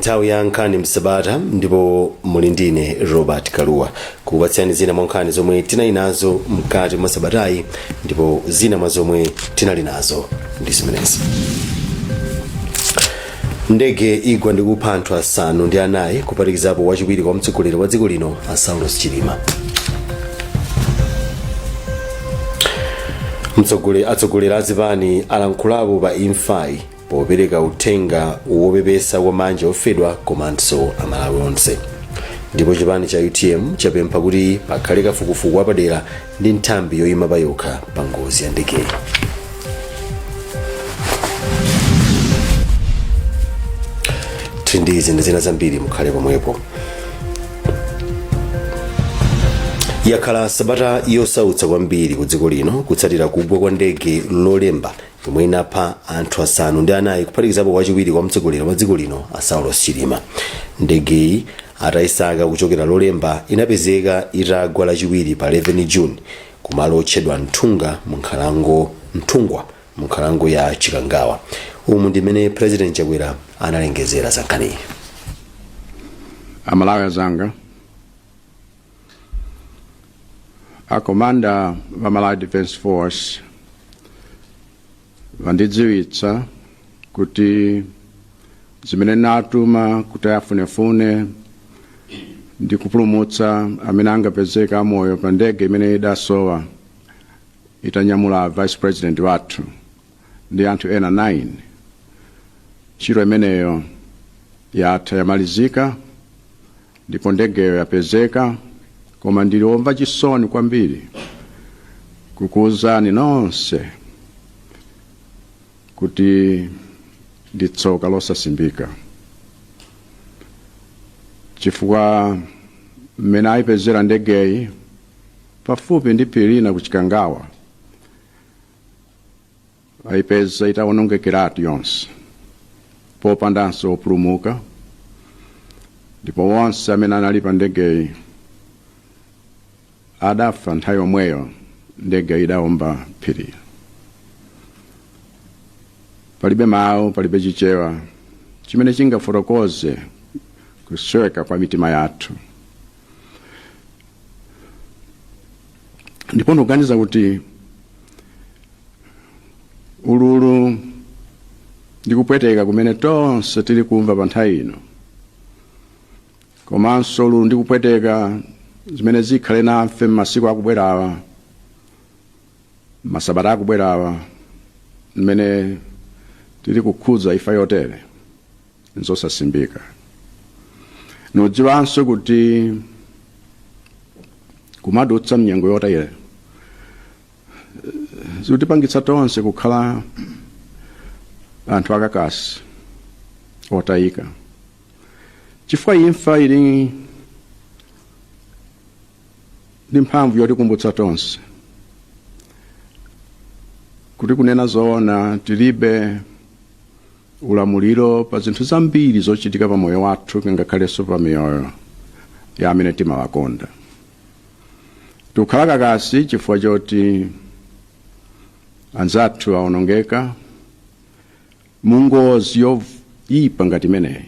nthawi ya nkhani msabata ndipo muli ndine Robert Kaluwa kukupatsani zina mwa nkhani zomwe tinali nazo mkati mwa sabatayi, ndipo zina mwa zomwe tinali nazo ndi zimenezi. Ndege igwa ndi kupha anthu asanu ndi anayi kuphatikizapo wachiwiri kwa mtsogoleri wa dziko lino Saulos Chilima. Atsogoleri a zipani alankhulapo pa imfayi popereka uthenga wopepesa wa manja ofedwa komanso amalawi onse. Ndipo chipani cha UTM chapempha kuti pakhale kafukufuku wapadera ndi nthambi yoyima pa yokha pa ngozi ya ndegeyi. Tindizi ndi zina zambiri mukhale pomwepo. Yakhala sabata yosautsa kwambiri ku dziko lino kutsatira kugwa kwa ndege lolemba yomwe inapha anthu asanu ndi anayi kuphatikizapo wachiwiri kwa mtsogoleri wa dziko lino Saulos Chilima. Ndegeyi atayisaka kuchokera lolemba inapezeka itagwa lachiwiri pa 11 June kumalo otchedwa Ntungwa mu nkhalango ya Chikangawa. Umu ndimene President Chakwera analengezera za nkhaniyi. Amalawi azanga, a commander wa Malawi Defense Force vandidziwitsa kuti zimene natuma kuti afunefune ndi kupulumutsa amene angapezeka amoyo pa ndege imene idasowa itanyamula Vice President wathu ndi anthu ena 9. Ntchito imeneyo yatha yamalizika ndipo ndegeyo yapezeka, koma ndiliomva chisoni kwambiri kukuwuzani nonse kuti ndi tsoka losasimbika, chifukwa mmene ayipezera ndegeyi pafupi ndi phiri lina ku Chikangawa ayipeza itawonongekeratu yonse popandanso opulumuka, ndipo wonse amene anali pa ndegeyi adafa nthawi yomweyo ndege idawomba phiri. Palibe mawu, palibe chichewa chimene chingafotokoze kusweka kwa mitima yathu. Ndipo ndikuganiza kuti ululu ndi kupweteka kumene tonse tili kumva pa nthawi ino, komanso ululu ndi kupweteka zimene zikhale nafe m'masiku akubwerawa, masabata akubwerawa, mmene tili kukhudza ifa yotere nzosasimbika. Nodziwanso kuti kumadutsa mnyengo yotere zikutipangitsa tonse kukhala anthu akakasi otayika, chifukwa imfa ili ndi mphamvu yotikumbutsa tonse kuti kunena zoona tilibe ulamuliro pa zinthu zambiri zochitika pa moyo wathu ngakhalenso pa miyoyo ya amene timawakonda. Tikukhala kakasi chifukwa choti anzathu awonongeka mu ngozi yoyipa ngati imeneyi,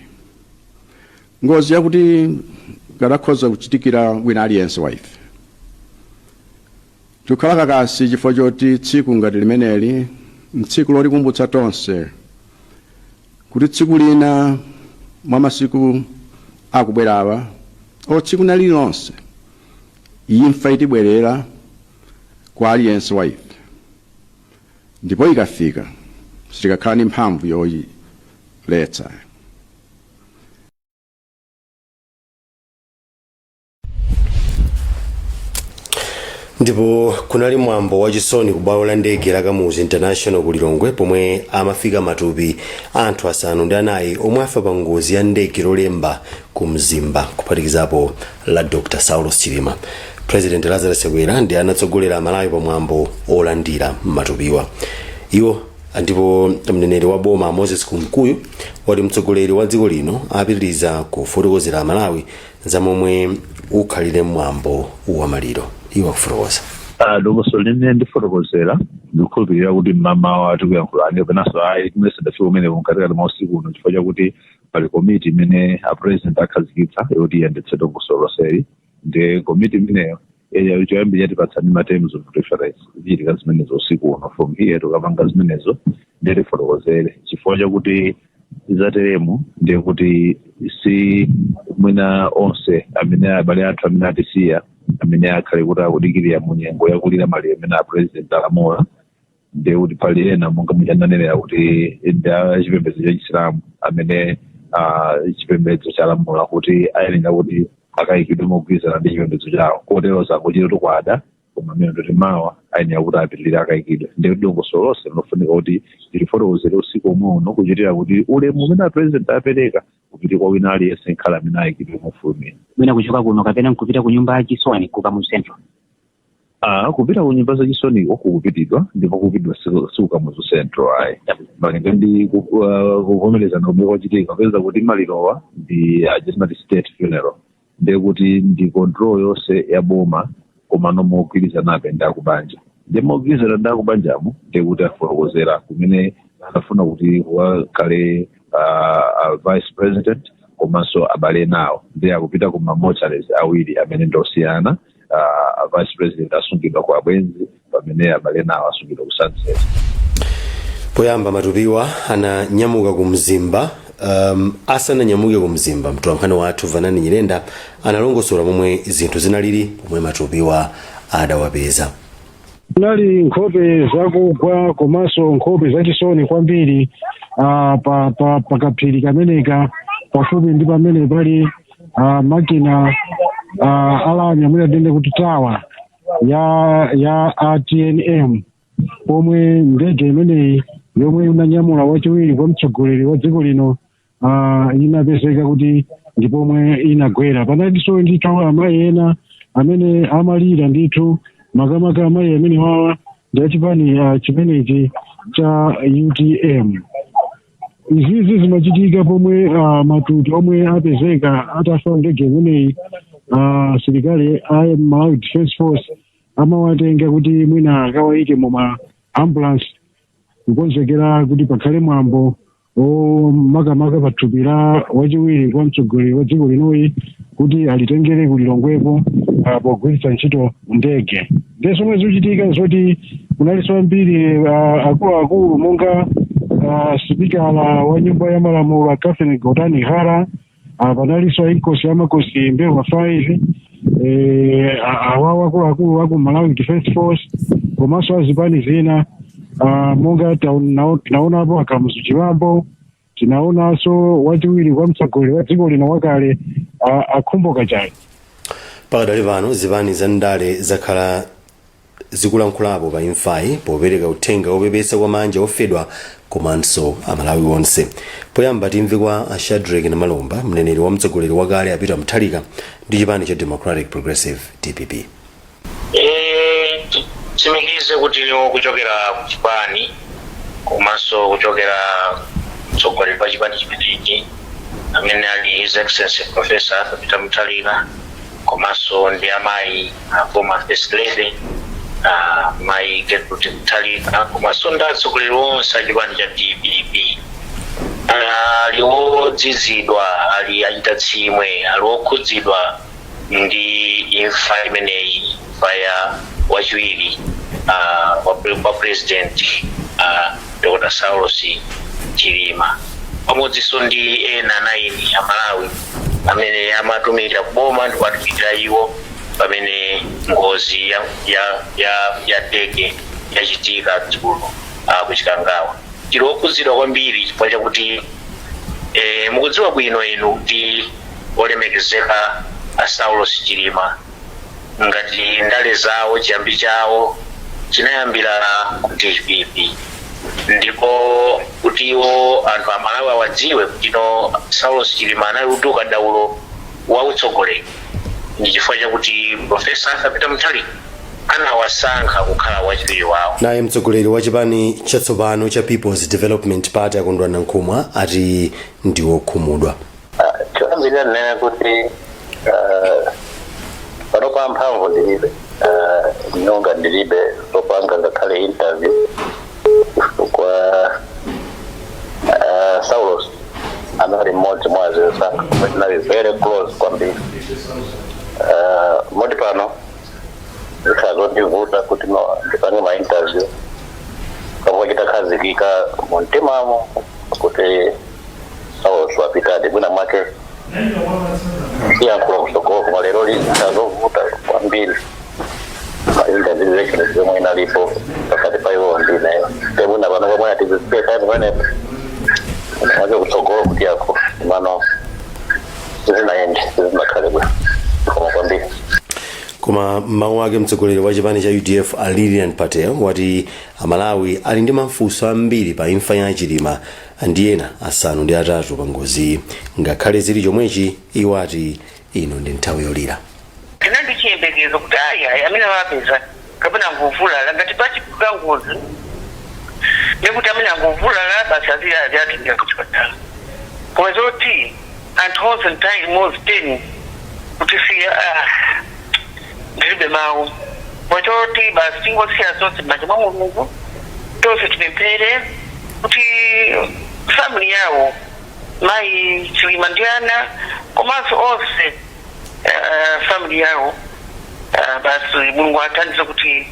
ngozi yakuti kadakhoza kuchitikira wina aliyense wa ife. Tikukhala kakasi chifukwa choti tsiku ngati limeneli tsiku lotikumbutsa tonse kuti tsiku lina mwa masiku akubwerawa o tsiku lililonse imfa itibwerera kwa aliyense wa ife, ndipo ikafika sitikakhala ndi mphamvu yoyiletsa. Ndipo kunali mwambo wachisoni ku bwalo la ndege la Kamuzu International ku Lilongwe pomwe amafika matupi anthu asanu ndi anayi omwe afa pa ngozi ya ndege lolemba ku Mzimba kuphatikizapo la Dr. Saulos Chilima. President Lazarus Chakwera ndi anatsogolera Malawi pa mwambo olandira matupiwa iwo. Ndipo mneneri wa boma Moses Kumkuyu wati mtsogoleri wa dziko lino apitiriza kufotokozera Malawi za momwe ukhalire mwambo wa maliro. Iwo kufotokoza. Dogoso limene ndifotokozera ndikukhulupirira kuti mama watu kuyankhula ane penaso ayi kumene sadafika umene kunkatikati mwa usiku uno chifukwa chakuti pali komiti imene a president akhazikitsa yoti iyendetse dongosolo lonseli. Ndi komiti imeneyo choyambirira tipatsani ma terms of reference zichitika zimenezo usiku uno from here tukapanga zimenezo ndi tifotokozere chifukwa chakuti izateremo ndiye kuti si mwina onse amene abale athu amene atisiya amene akhale kuti akudikirira mu nyengo yakulira maliro amene a president alamola. Ndiye kuti pali ena monga muchananenera kuti chipembedzo cha Chisilamu amene chipembedzo chalamola kuti ayenera kuti akayikidwe mogwirizana ndi chipembedzo chawo kotero sangochita tukwada koma amene ndoti mawa ayenera kuti apitirire akayikidwe. Ndiye dongosolo lonse linofunika kuti tilifotokozere usiku omwe uno kuchitira kuti ulemu umene a president apereka kupita kwa wina aliyense nkhala amene ayikidwe mofulumira. Mwina kuchoka kuno kapena nkupita ku nyumba ya chisoni ku Kamuzu Central? Kupita ku nyumba za chisoniko kukupitidwa ndipo kupitidwa siku Kamuzu Central ayi. Malinga ndi kuvomerezana kumene kwachitika kapeza kuti malirowa ndi adjustment state funeral. Ndiye kuti ndi control yonse ya boma koma nomogwirizana ndi akubanja. Ndiye mogwirizana ndi akubanjamo ndiye kuti afotokozera kumene anafuna kuti wakhale vice president komanso abale nawo. Ndiye akupita ku mortuaries awiri amene ndosiyana. Vice president asungidwa kwa Bwenzi pamene abale nawo asungidwa ku Sunset. Poyamba matupiwa ananyamuka ku Mzimba. Asananyamuke ku Mzimba mtolankhani wathu Vanani Nyirenda analongosola momwe zinthu zinalili pomwe matupiwa adawapeza. Nali nkhope zakugwa komanso nkhope zachisoni kwambiri pakaphiri kameneka pafupi ndi pamene pali makina alanya mwina tende kuti tawa ya ATNM pomwe ndege imeneyi yomwe inanyamula wachiwiri kwa mtsogoleri wa dziko lino inapezeka kuti ndipomwe inagwera. Panalinso ndithu amayi ena amene amalira ndithu makamaka amayi amene wawa ndi achipani chimenechi cha UTM. Izizi zimachitika pomwe matupi omwe apezeka atafa ndege imeneyi asilikali a Malawi Defense Force amawatenga kuti mwina akawayike mu ambulance kukonzekera kuti pakhale mwambo makamaka pathupi la wachiwiri kwa mtsogoleri wa dziko linoyi kuti alitengere kulilongwepo pogwiritsa ntchito ndege. Ndiye zomwe zikuchitika zoti kunalinso ambiri akuluakulu monga sipikala wa nyumba ya malamulo Catherine Gotani Hara, panalinso inkosi amakosi Mbewa 5 awawa akuluakulu wa ku Malawi Defense Force komanso azipani zina monga tinaonapo Akamuzu Chiwambo, tinaonanso wachiwiri kwa mtsogoleri wa dziko lino wakale Akhumbo Kachali. Pakadali pano zipani za ndale zakhala zikulankhulapo pa imfayi popereka uthenga wopepesa kwa manja ofedwa komanso amalawi onse. Poyamba timve kwa Shadrack na Malomba, mneneri wa mtsogoleri wakale apita Muthalika ndi chipani cha Democratic Progressive DPP. Simikize kuti kuchokera ku chipani komanso kuchokera mtsogoleri pa chipani chimenechi amene ali His Excellency Professor apita Muthalika komanso ndi amayi former First Lady Mai Gertrude Muthalika komanso ndi atsogoleri onse a chipani cha DPP. Liwodzizidwa ali achita tsimwe aliwokhudzidwa ndi imfa imeneyi ya wachiwiri wa president Dr. Saulos Chilima pamodzinso ndi ena 9 amalawi amene amatumikira kuboma ndi kuwatumikira iwo pamene ngozi ya ndege yachitika dzikulo kuchikangawa. Tiliwokhudzidwa kwambiri chifukwa chakuti mukudziwa bwino inu kuti olemekezeka a Saulos Chilima ngati ndale zawo chiyambi chawo chinayambira ku DPP, ndipo kuti iwo anthu amalawi awadziwe kuti no Saulos Chilima anali kuti ukadaulo wa utsogoleri ndi chifukwa chakuti Profesa apita Muthalika anawasankha kukhala wachiwiri wawo. Naye mtsogoleri wa chipani chatsopano cha People's Development Party akondwana Nkhumwa ati ndiwokhumudwa. Choyambirira nene kuti panopa mphamvu ndilibe nyonga ndilibe zopanga ngakhale interview kwa Saulos anali mmodzi mwa azisankha kumwe tinali very close kwambiri. Moti pano zikazondivuta kuti ndipange ma-interview kapwa chitakhazikika mu mtimamo kuti awoswapitadi bwina mwake iyankhulo kusogolo koma lero zikazovuta kwambiri ma-interview relations zomwe inalipo pakati pa iwo ndineyo tebuna pano komwe atizisipeka pamenepo mwake kusogolo kuti yako mano zinaende zinakhale bwina koma kwambiri. Koma mawu ake mtsogoleri wa chipani cha UDF Lilian Patel wati Amalawi ali ndi mafunso ambiri pa imfa ya Chilima ndi ena asanu ndi atatu pa ngozi. Ngakhale zili chomwechi iwo ati ino ndi nthawi yolira. Tinandi chiyembekezo kuti aya amene wapeza kapena nguvulala ngati pachikuka ngozi nekuti amene anguvulala basi aziyatingira kuchipatala. Koma zoti anthu onse nthawi imodzi 10 kuti siya ndilibe mawu mwachoti basi tingosiya zonse m'manja mwa Mulungu tonse tipemphere kuti family yawo mayi Chilima ndi ana komanso onse family yawo basi Mulungu athandize kuti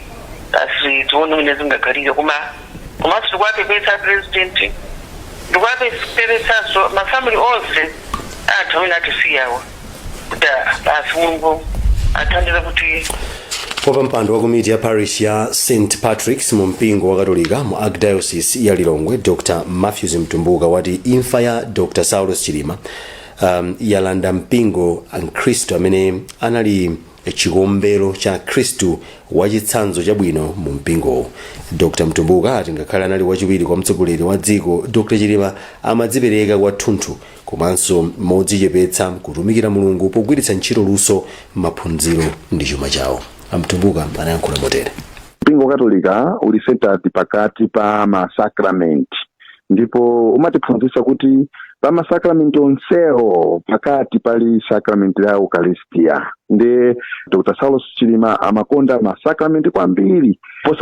basi tione mene zingakhalire komanso tikuwapepesa president tikuwapepesanso mafamily onse anthu amene atisiyawo kuti basi Mulungu athandize kuti. Popa mpando wa komiti ya parish ya St. Patrick's mu mpingo wa Katolika mu Archdiocese ya Lilongwe Dr. Matthews Mtumbuka wati imfa ya Dr. Saulos Chilima yalanda mpingo Ankristo amene anali chikombero cha Khristu wachitsanzo chabwino mu mpingo. Dr. Mtumbuka ati ngakhale anali wachiwiri kwa mtsogoleri wa dziko, Dr. Chilima amadzipereka kwathunthu komanso modzichepetsa kutumikira Mulungu pogwiritsa ntchito luso maphunziro ndi chuma chawo. Mtumbuka anayankhula motere. Mpingo Katolika uli centered pakati pa masakramenti ndipo umatiphunzitsa kuti pa masakramenti onsewo pakati pali sakramenti la Eucharistia. Ndi Dr. Saulos Chilima amakonda masakramenti kwambiri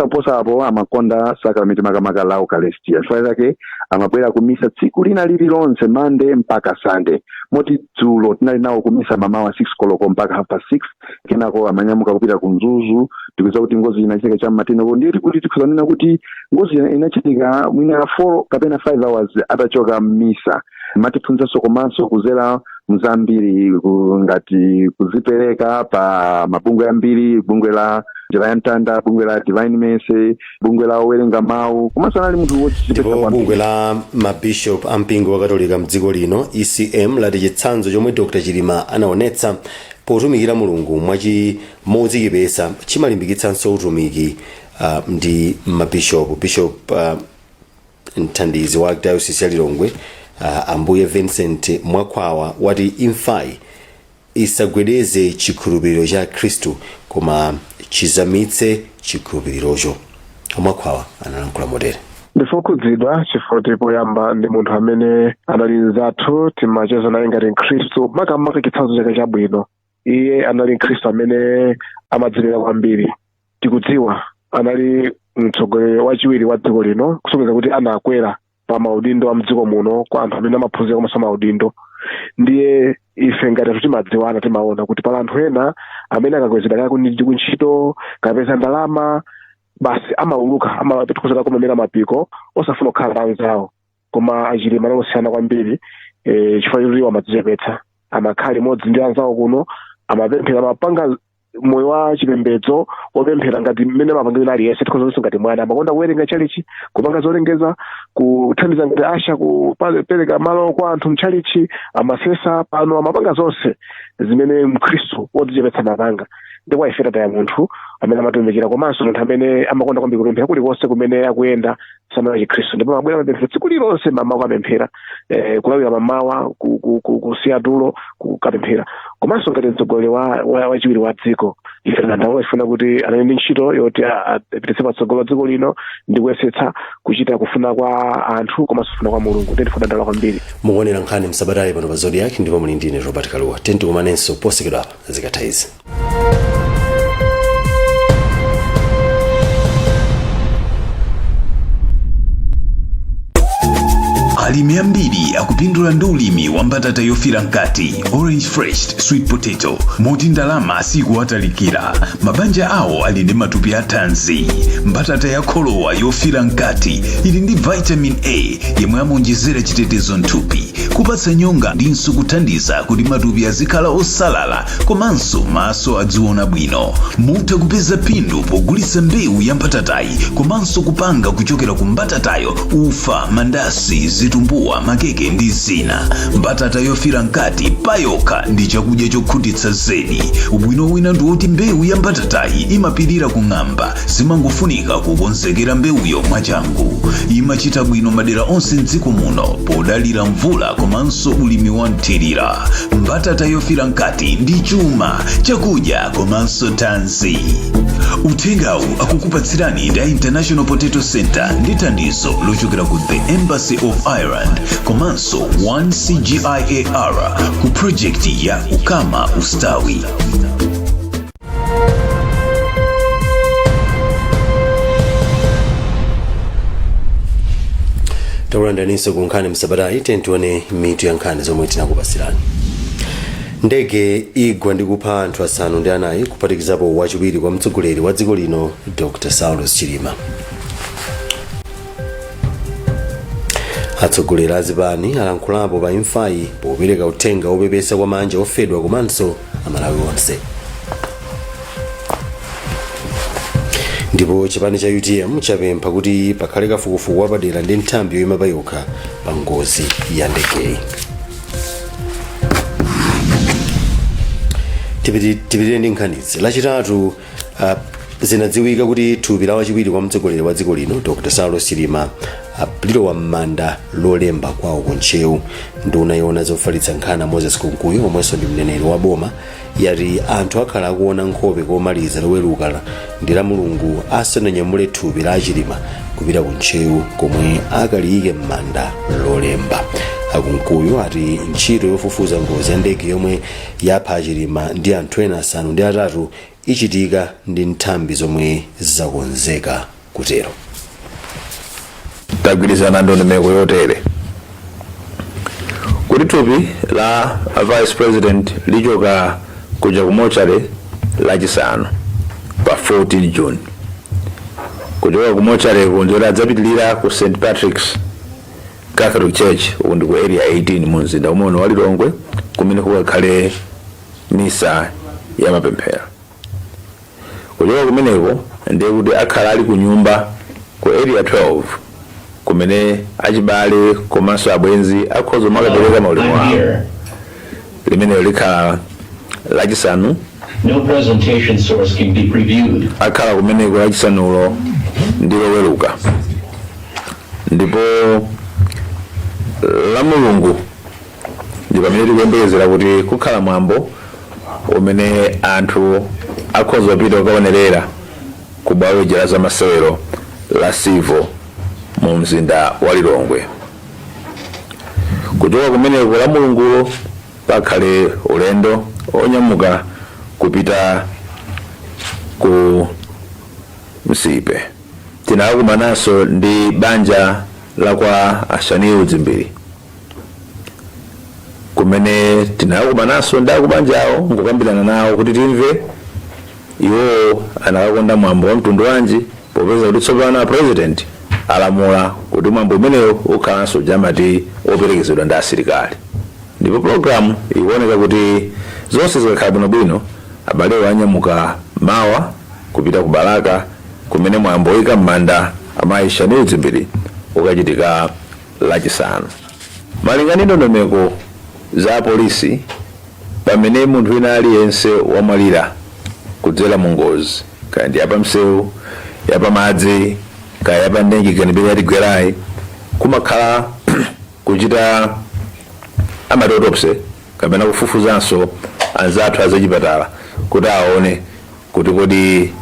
posa apo amakonda sakramenti makamaka la Eucharistia. Chifukwa chake amabwera kumisa tsiku lina lililonse Monday mpaka Sunday. Moti dzulo tinali nawo kumisa mamawa 6 koloko mpaka 6:30 kenako amanyamuka kupita ku Mzuzu. Tikuza kuti ngozi inachitika cha matino ndiri kuti tikuzanena kuti ngozi inachitika mwina 4 kapena 5 hours atachoka misa. Matiphunzitsa komanso kuzera mzambiri ngati kuzipereka pa mabungwe ambiri, bungwe la njira ya mtanda, bungwe la Divine Mercy, bungwe la owerenga mawu komanso anali munthu wodzichepetsa kwambiri. Bungwe la mabishop ampingo wa Katolika mdziko lino ECM lati chitsanzo chomwe Dr. Chilima anaonetsa potumikira Mulungu modzichepetsa chimalimbikitsanso utumiki ndi mabishop. Bishop mthandizi wa Diocese ya Lilongwe Ambuye Vincent Mwakwawa wati imfayi isagwedeze chikhulupiriro cha Khristu koma chizamitse chikhulupirirocho. Mwakwawa analankhula motere. Ndifukuzidwa chifukwa poyamba ndi munthu amene anali nzathu timacheza naye ngati Khristu makamaka chitsanzo chake chabwino. Iye anali Khristu amene amadzilera kwambiri. Tikudziwa anali mtsogoleri wachiwiri wa dziko lino kusonyeza kuti anakwera pa maudindo a mdziko muno kwa anthu amene amaphunzira komanso maudindo. Ndiye ife ngati timadziwana timaona kuti pala anthu ena amene akakwezedwa kaya ndi kuntchito kapeza ndalama basi amauluka amapetukuzana kumemera mapiko osafuna kukhala nawo zawo. Koma Achilima anosiyana kwambiri chifukwa choti amadzichepetsa amakhala limodzi ndi anzawo kuno amapemphera mapanga moyo wa chipembedzo wopemphera ngati mmene mapangidwe aliyense tikhozonso ngati mwana amakonda kuwerenga chalichi kupanga zolengeza kuthandiza ngati asha kupereka malo kwa anthu mchalichi amasesa pano amapanga zonse zimene Mkhristu wodzichepetsa mapanga. Ndipo ifeta taya munthu amene amatumikira komanso munthu amene amakonda kwambiri kupemphera kulikonse kumene akuyenda samala Khristu. Ndipo mabwera mapemphera tsiku lilonse mamawa akapemphera kulawira mamawa kusiya tulo kukapemphera. Komanso ngati mtsogoleri wachiwiri wa dziko ife ndawo ifuna kuti anali ndi ntchito yoti apititse patsogolo dziko lino ndi kuyesetsa kuchita kufuna kwa anthu komanso kufuna kwa Mulungu. Ndifuna ndala kwambiri. Mukuonera nkhani msabatayi pano pa Zodiac ndipo muli ndine Robert Kaluwa. Tikumanenso posekedwa apa zikataizi. Alimi ambiri akupindula akukula ndi ulimi wa mbatata yofira mkati orange fresh sweet potato moti ndalama sikuwatalikira. Mabanja awo ali ndi matupi a thanzi. Mbatata ya kholowa yofira mkati ili ndi vitamin A yemwe amonjezera chitetezo nthupi, kupatsa nyonga ndinso kuthandiza kuti matupi azikhala osalala komanso maso adziona bwino. Mutha kupeza phindu pogulitsa mbewu ya mbatatayi komanso kupanga kuchokera ku mbatatayo ufa, mandasi, zitumbuwa, makeke ndi zina. Mbatata yofira mkati payokha ndi chakudya chokhutitsa zedi. Ubwino wina ndi woti mbewu ya mbatatayi imapirira kung'amba, zimangofunika kukonzekera mbewuyo mwachangu. Imachita bwino madera onse mdziko muno podalira mvula komanso ulimi wa nthirira. Mbatata yofira mkati ndi chuma, chakudya komanso thanzi. Uthengawu akukupatsirani ndi International Potato Center ndi thandizo lochokera ku the Embassy of Ireland komanso 1CGIAR ku projekti ya Ukama Ustawi. Takulandirani ku nkhani msabatayi tione mitu ya nkhani zomwe tinakupasirani. Ndege igwa ndi kupha anthu 9 kuphatikizapo wachiwiri kwa mtsogoleri wa dziko lino Dr. Saulos Chilima. Atsogoleri a zipani alankhulapo pa imfayi popereka uthenga opepesa kwa manja ofedwa komanso amalawi onse. Ndipo chipani cha UTM chapempha kuti pakhale kafukufuku wapadera ndi nthambi yoyima pa yokha pa ngozi ya ndegeyi. Tipitire ndi nkhanizi. Lachitatu zinadziwika kuti thupi la wachiwiri kwa mtsogoleri wa dziko lino Dr. Saulos Chilima lilowa m'manda lolemba kwawo kuntcheu. Nduna yoona zofalitsa nkhani Moses Kunkuyo omwenso ndi mneneri wa boma yati anthu akhala akuona nkhope komaliza loweruka ndi la Mulungu asananyamule thupi la Chilima kupita kuntcheu komwe akaliyike m'manda lolemba. Akunkuyo ati ntchito yofufuza ngozi ya ndege yomwe yapha Chilima ndi anthu ena 8 ichitika ndi nthambi zomwe zakonzeka kutero. Tagwirizana ndondomeko yotere kuti thupi la Vice President lichoka kuja kumochale lachisanu pa 14 June. Kuchoka kumochale kunjera adzapitilira ku St. Patrick's Catholic Church undi ku area 18 mu mzinda umono wa Lilongwe kumene kukakhale misa ya mapemphero. Kuchoka kumeneko ndiye kuti akhala ali ku nyumba ku area 12 kumene achibale komanso abwenzi akhoza makapereka maulemu awo limene likhala lachisanu. No presentation source can be previewed. Akhala kumeneko lachisanulo ndi loweruka. Ndipo la Mulungu ndi pamene tikuyembekezera kuti kukhala mwambo umene anthu akhoza kupita kukaonerera ku bwalo la zamasewero la Sivo mu mzinda wa Lilongwe. Kuchoka kumeneko la Mulungulo pakhale ulendo onyamuka kupita ku Msipe. Tinakumananso ndi banja la kwa Ashaniu Dzimbiri kumene tinakumananso ndi akubanjawo ngokambirana nawo kuti timve iwo anakakonda mwambo wa mtundu wanji popeza kuti tsopano president alamula kuti mwambo umenewo ukhalanso jamati operekezedwa ndi asilikali. Ndipo programu ikuoneka kuti zonse zikakhala bwinobwino abalewo anyamuka mawa kupita ku Balaka kumene mwambo oyika m'manda amayi Ashaniu Dzimbiri ukachitika lachisanu. Malingana ndondomeko za polisi pamene munthu wina aliyense wamwalira kudzera mu ngozi kaya ndi yapa msewu, yapa madzi, kaya yapa ndege kanipeni yatigwerayi kumakhala kuchita autopsy kapena kufufuzanso anzathu azachipatala kuti aone kuti kodi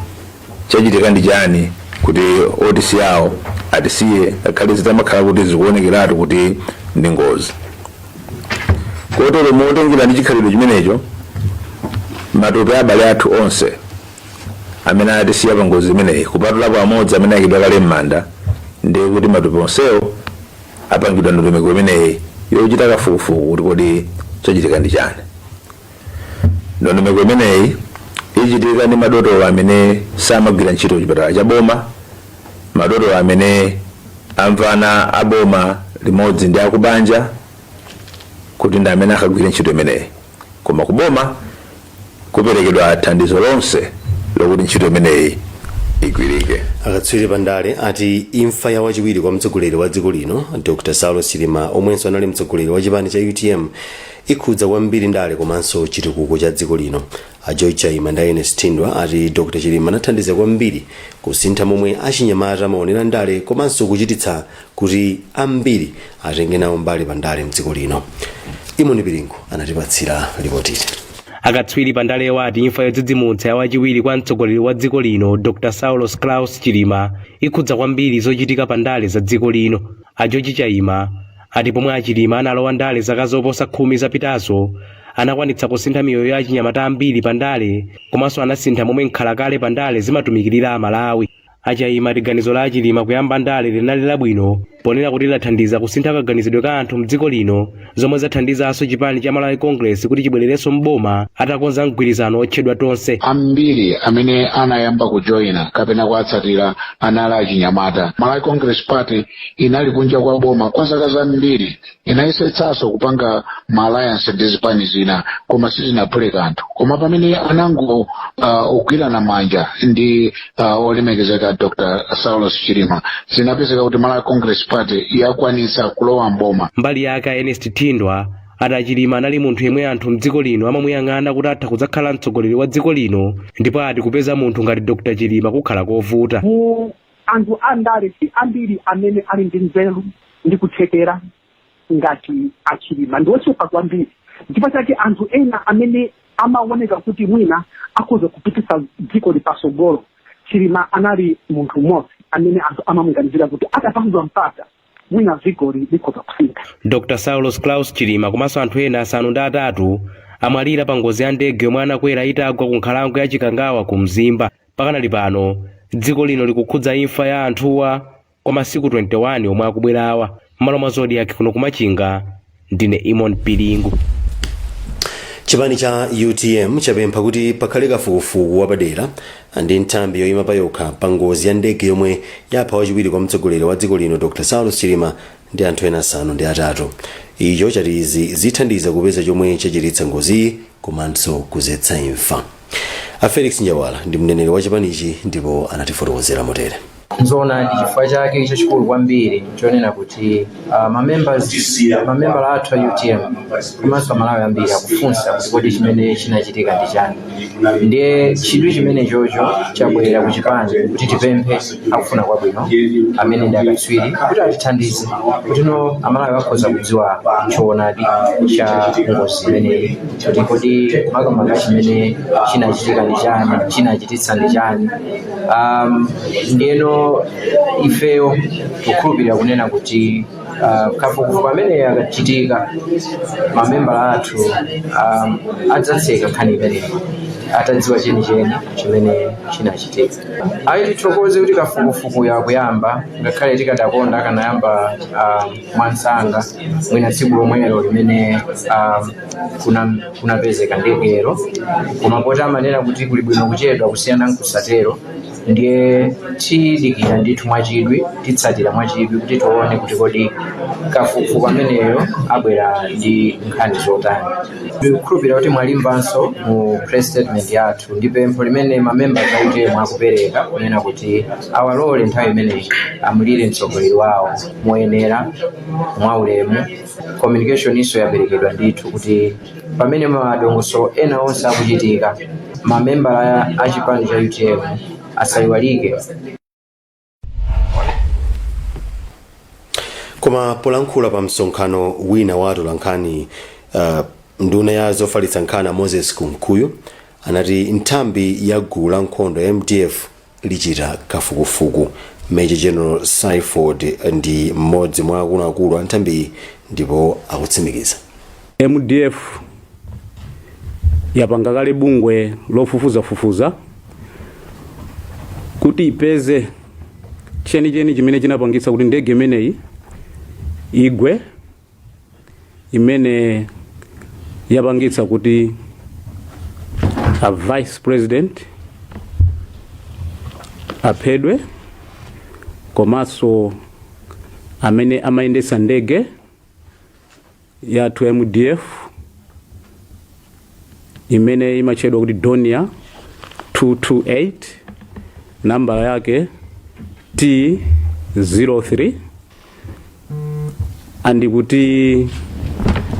chachitika ndi chani kuti otisi yawo atisiye akhale zitamakhala kuti zikuonekeratu kuti ndi ngozi. Kotero motengera ndi chikhalidwe chimenecho matupi abale athu onse amene atisiya pa ngozi imeneyi kupatulapo amodzi amene ayikidwa kale m'manda ndiye kuti matupi onsewo apangidwa ndondomeko imeneyi yochita kafukufuku kuti kodi chachitika ndi chani. Ndondomeko imeneyi ichitika ndi madotolo amene samagwira ntchito kuchipatala cha boma, madotolo amene amvana aboma limodzi ndi akubanja kuti ndi amene akagwira ntchito imeneyi, koma kuboma kuperekedwa thandizo lonse lokuti ntchito imeneyi igwirike. Akatswiri Pandale ati imfa ya wachiwiri kwa mtsogoleri wa dziko lino Dr. Saulos Chilima omwenso anali mtsogoleri wa chipani cha UTM ikhudza kwambiri ndale komanso chitukuko cha dziko lino. A George Chaima ndi Ernest Tindwa ati Dr. Chilima anathandiza kwambiri kusintha momwe achinyamata amaonera ndale komanso kuchititsa kuti ambiri atenge nawo mbali Pandale mdziko lino. Imoni Piringo anatipatsira ripoti. Akatswiri Pandale wati imfa yodzidzimutsa ya wachiwiri kwa mtsogoleri wa dziko lino Dr. Saulos Klaus Chilima ikhudza kwambiri zochitika Pandale za dziko lino. A George Chaima ati pomwe achilima analowa ndale zaka zoposa 10 zapitazo anakwanitsa kusintha miyoyo ya achinyamata ambiri Pandale komanso anasintha momwe nkhalakale Pandale zimatumikirira Amalawi. Achaima ati ganizo la Chilima kuyamba ndale linali labwino ponena kuti lathandiza kusintha kaganizidwe ka anthu mdziko lino zomwe zathandizanso chipani cha Malawi Congress kuti chibwererenso mboma atakonza mgwirizano otchedwa tonse. Ambiri amene anayamba kujoina kapena kuatsatira anali achinyamata. Malawi Congress Party inali kunja kwa boma kwa zaka zambiri, inayesetsanso kupanga alliance ndi zipani zina koma sizinaphule kanthu. Koma pamene anango ogwirana manja ndi olemekezeka Dr. Saulos Chilima zinapezeka kuti Malawi Congress Party yakwanitsa kulowa mboma. Mbali yake Ernest Tindwa ati Chilima anali munthu yemwe anthu mdziko lino amamuyang'ana kuti atha kudzakhala mtsogoleri wa dziko lino, ndipo ati kupeza munthu ngati Dr. Chilima kukhala kovuta. Anthu andale si ambiri amene ali ndi nzeru ndi kuthekera ngati Chilima ndi ochepa kwambiri. Ndipo chake anthu ena amene amaoneka kuti mwina akhoza kupititsa dziko patsogolo, Chilima anali munthu mmodzi amene anthu amamuganizira kuti atapangidwa mpata mwina dziko likhoza kusintha. Dr. Saulos Klaus Chilima komanso anthu ena asanu ndi atatu amwalira pa ngozi ya ndege yomwe anakwera itagwa ku nkhalango ya Chikangawa ku Mzimba. Pakanali pano dziko lino likukhudza imfa ya anthuwa kwa masiku 21 omwe akubwerawa. Malo mwa Zodiac kuno kumachinga ndine Imon Piringo. Chipani cha UTM chapempha kuti pakhale kafukufuku wapadera ndi nthambi yoyima pa yokha pa ngozi ya ndege yomwe yapha wachiwiri kwa mtsogoleri wa dziko lino Dr. Saulos Chilima ndi anthu ena asanu ndi atatu. Icho chati izi zithandiza kupeza chomwe chachiritsa ngoziyi komanso kuzetsa imfa. A Felix Njawala ndi mneneri wa chipanichi ndipo anatifotokozera motere. Nzona ndi chifukwa chake icho chikulu kwambiri chonena kuti mamemba athu a UTM komanso Malawi ambiri akufunsa kuti kodi chimene chinachitika ndi chani. Ndiye chidwi chimene chocho chabwerera ku chipani kuti tipemphe akufuna kwabwino amene ndi akatswiri kuti atithandize kuti no Amalawi akhoza kudziwa choonadi cha ngozi imeneyi, kuti kodi makamaka chimene chinachitika ndi chani, chinachititsa ndi chani. Ndiyeno ifeyo tukhulupirira kunena kuti kafukufuku amene akachitika mamemba athu adzatseka nkhani imeneyi atadziwa chenicheni chimene chinachitika. Ayi tithokoze kuti kafukufuku yakuyamba, ngakhale tikadakonda kanayamba mwansanga mwina tsiku lomwelo limene kunapezeka ndegero, koma poti amanena kuti kuli bwino kuchedwa kusiyana nkusatero. Ndiye tidikira ndithu mwachidwi, titsatira mwachidwi kuti tione kuti kodi kafukufuku ameneyo abwera ndi nkhani zotani. Ndikukhulupirira kuti mwalimvanso mu press statement yathu ndi pempho limene mamemba a UTM akupereka kunena kuti awalole nthawi imeneyi amulire mtsogoleri wawo moyenera mwaulemu. Communication iso yaperekedwa ndithu kuti pamene madongosolo ena onse akuchitika mamemba a chipani cha UTM asayiwalike. Koma polankhula pa msonkhano wina wa atolankhani nduna ya zofalitsa nkhani Moses Kumkuyo anati nthambi ya gulu la nkhondo ya MDF lichita kafukufuku. Major General Saiford ndi mmodzi mwa akuluakulu a nthambi ndipo akutsimikiza MDF yapanga kale bungwe lofufuzafufuza kuti ipeze chenicheni chimene chinapangitsa kuti ndege imeneyi igwe imene yapangitsa kuti a vice president aphedwe komanso amene amayendetsa ndege ya MDF imene imatchedwa kuti Donia 228 namba yake T03 andi kuti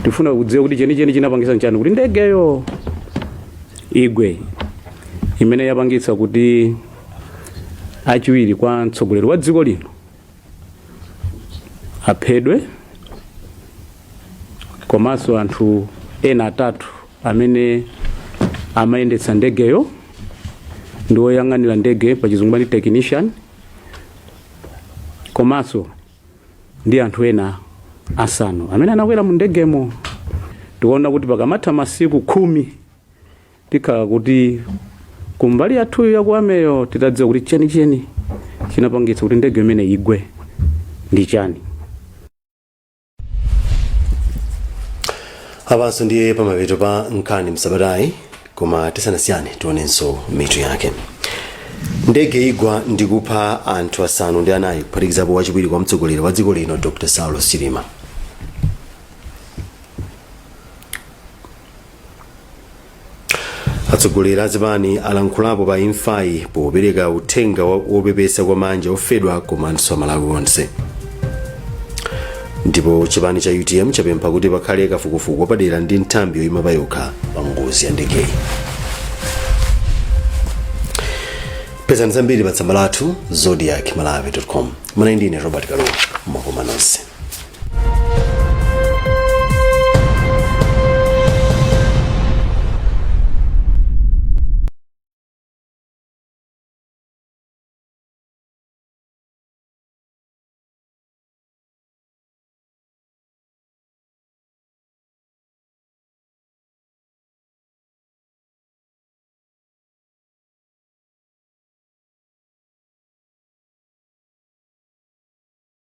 tifuna kudziwa kuti chenicheni chinapangitsa nchani kuti ndegeyo igwe imene yapangitsa kuti achiwiri kwa mtsogoleri wa dziko lino aphedwe komanso anthu ena atatu amene amayendetsa ndegeyo ndi oyang'anira ndege pachizungu ndi technician komanso ndi anthu ena asanu amene anakwera mu ndegemo. Tikuona kuti pakamatha masiku 10 tikhala kuti kumbali yathu yakuameyo titadziwa kuti chenicheni chinapangitsa kuti ndege imene igwe ndi chani. Avanso ndiye pamapeto pa nkhani msabatayi, koma tisanasiyane tionenso mitu yake. Ndege igwa ndi kupha anthu asanu ndi anayi kuphatikizapo wachiwiri kwa mtsogoleri wa dziko lino Dr. Saulos Chilima. Atsogoleri azipani alankhulapo pa imfayi popereka uthenga wopepesa kwa manja ofedwa komanso Amalawi onse. Ndipo chipani cha UTM chapempha kuti pakhale kafukufuku wapadera ndi nthambi yoyima pa yokha pa ngozi ya ndegeyi. Pezani zambiri pa tsamba lathu zodiacmalawi.com. Mwana ndine Robert Kalu, mwakoma nonse.